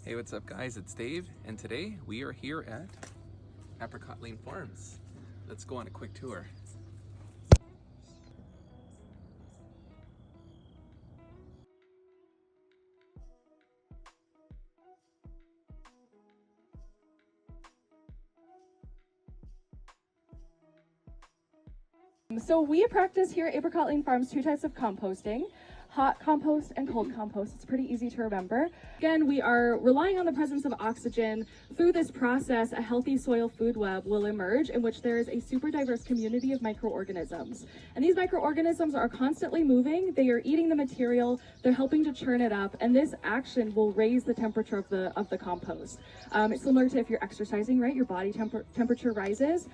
Hey, what's up guys? It's Dave, and today we are here at Apricot Lane Farms. Let's go on a quick tour. So we practice here at Apricot Lane Farms 2 types of composting, hot compost and cold compost. It's pretty easy to remember. Again, we are relying on the presence of oxygen. Through this process, a healthy soil food web will emerge in which there is a super diverse community of microorganisms. And these microorganisms are constantly moving, they are eating the material, they're helping to churn it up, and this action will raise the temperature of the compost. It's similar to if you're exercising, right? Your body temperature rises.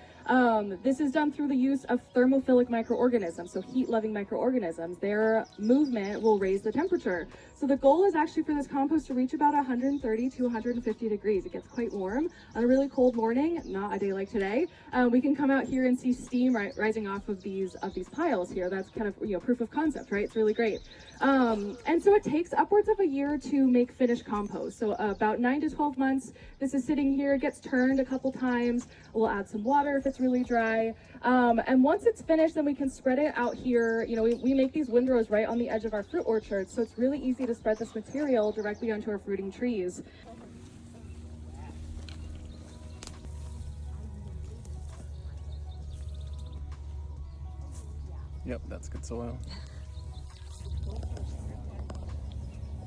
This is done through the use of thermophilic microorganisms, so heat-loving microorganisms. Their movement will raise the temperature. So the goal is actually for this compost to reach about 130 to 150 degrees. It gets quite warm on a really cold morning, not a day like today. We can come out here and see steam rising off of these piles here. That's kind of proof of concept, right? It's really great. And so it takes upwards of a year to make finished compost. So about 9 to 12 months. This is sitting here, it gets turned a couple times. We'll add some water if it's really dry. And once it's finished, then we can spread it out here. We make these windrows right on the edge of our fruit orchard, so it's really easy to spread this material directly onto our fruiting trees. Yep, that's good soil.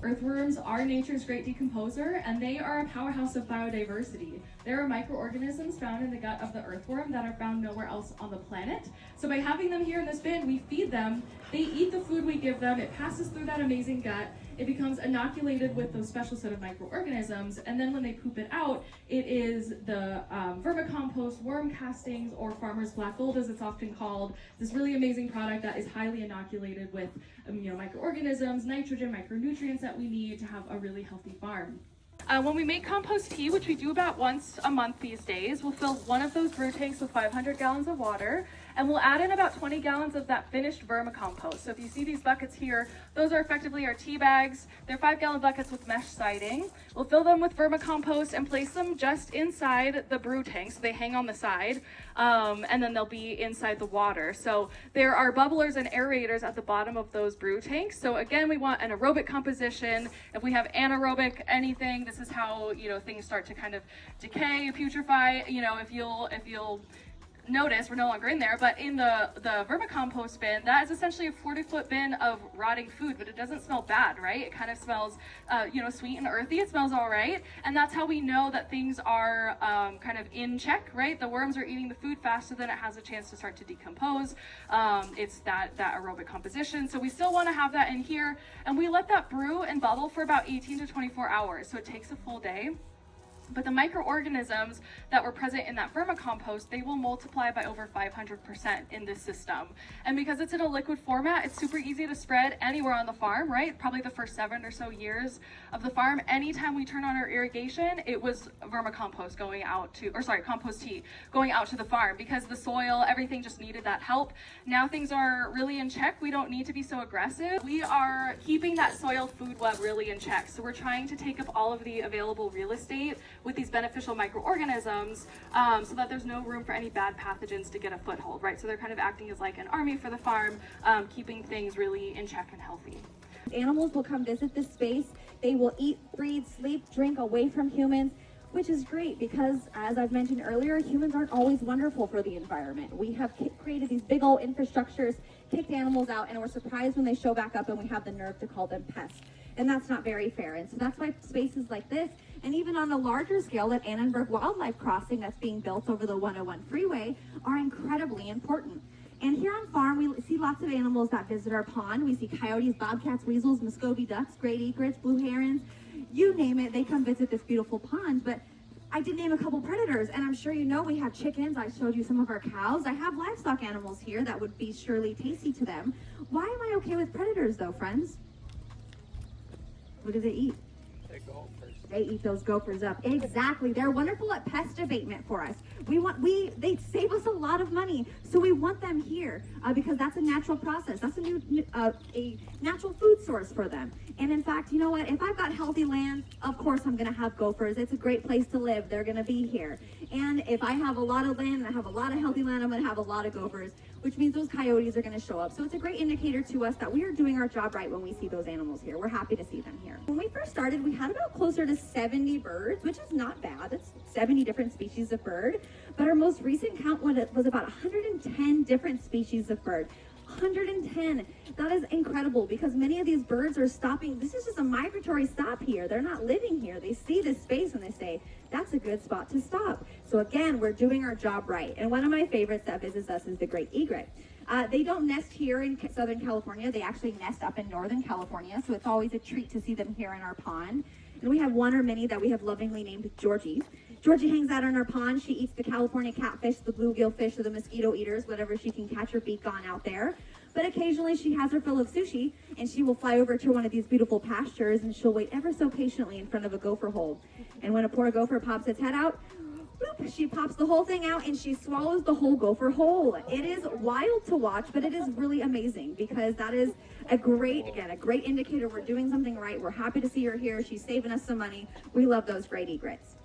Earthworms are nature's great decomposer, and they are a powerhouse of biodiversity. There are microorganisms found in the gut of the earthworm that are found nowhere else on the planet. So by having them here in this bin, we feed them, they eat the food we give them, it passes through that amazing gut, it becomes inoculated with those special set of microorganisms, and then when they poop it out, it is the vermicompost, worm castings, or farmer's black gold as it's often called, this really amazing product that is highly inoculated with microorganisms, nitrogen, micronutrients that we need to have a really healthy farm. When we make compost tea, which we do about once a month these days, we'll fill one of those brew tanks with 500 gallons of water, and we'll add in about 20 gallons of that finished vermicompost. So if you see these buckets here, those are effectively our tea bags. They're 5-gallon buckets with mesh siding. We'll fill them with vermicompost and place them just inside the brew tank, so they hang on the side, and then they'll be inside the water. So there are bubblers and aerators at the bottom of those brew tanks. So again, we want an aerobic composition. If we have anaerobic anything, this is how things start to kind of decay, putrefy. If you'll notice, we're no longer in there, but in the vermicompost bin, that is essentially a 40-foot bin of rotting food, but it doesn't smell bad, right? It kind of smells sweet and earthy. It smells all right, and that's how we know that things are kind of in check, right? The worms are eating the food faster than it has a chance to start to decompose. It's that aerobic composition. So we still want to have that in here, and we let that brew and bubble for about 18 to 24 hours, so it takes a full day. But the microorganisms that were present in that vermicompost, they will multiply by over 500% in this system. And because it's in a liquid format, it's super easy to spread anywhere on the farm, right? Probably the first 7 or so years of the farm, anytime we turn on our irrigation, it was vermicompost compost tea going out to the farm, because the soil, everything just needed that help. Now things are really in check. We don't need to be so aggressive. We are keeping that soil food web really in check. So we're trying to take up all of the available real estate with these beneficial microorganisms, so that there's no room for any bad pathogens to get a foothold, right? So they're kind of acting as like an army for the farm, keeping things really in check and healthy. Animals will come visit this space. They will eat, breathe, sleep, drink away from humans, which is great because, as I've mentioned earlier, humans aren't always wonderful for the environment. We have created these big old infrastructures, kicked animals out, and we're surprised when they show back up and we have the nerve to call them pests. And that's not very fair. And so that's why spaces like this, and even on a larger scale, that Annenberg Wildlife Crossing that's being built over the 101 freeway, are incredibly important. And here on farm, we see lots of animals that visit our pond. We see coyotes, bobcats, weasels, Muscovy ducks, great egrets, blue herons, you name it, they come visit this beautiful pond. But I did name a couple predators, and I'm sure we have chickens. I showed you some of our cows. I have livestock animals here that would be surely tasty to them. Why am I okay with predators though, friends? What do they eat? The gophers. They eat those gophers up. Exactly. They're wonderful at pest abatement for us. They save us a lot of money, so we want them here because that's a natural process. That's a natural food source for them. And in fact, you know what? If I've got healthy land, of course I'm going to have gophers. It's a great place to live. They're going to be here. And if I have a lot of land and I have a lot of healthy land, I'm going to have a lot of gophers, which means those coyotes are going to show up. So it's a great indicator to us that we are doing our job right when we see those animals here. We're happy to see them here. When we first started, we had about closer to 70 birds, which is not bad. It's 70 different species of bird. But our most recent count was about 110 different species of bird. 110. That is incredible because many of these birds are stopping. This is just a migratory stop here. They're not living here. They see this space and they say, that's a good spot to stop. So again, we're doing our job right. And one of my favorites that visits us is the great egret. They don't nest here in Southern California. They actually nest up in Northern California. So it's always a treat to see them here in our pond. And we have one or many that we have lovingly named Georgie. Georgie hangs out in our pond. She eats the California catfish, the bluegill fish, or the mosquito eaters, whatever she can catch her beak on out there. But occasionally she has her fill of sushi, and she will fly over to one of these beautiful pastures, and she'll wait ever so patiently in front of a gopher hole. And when a poor gopher pops its head out, bloop, she pops the whole thing out, and she swallows the whole gopher whole. It is wild to watch, but it is really amazing because that is a great indicator we're doing something right. We're happy to see her here. She's saving us some money. We love those great egrets.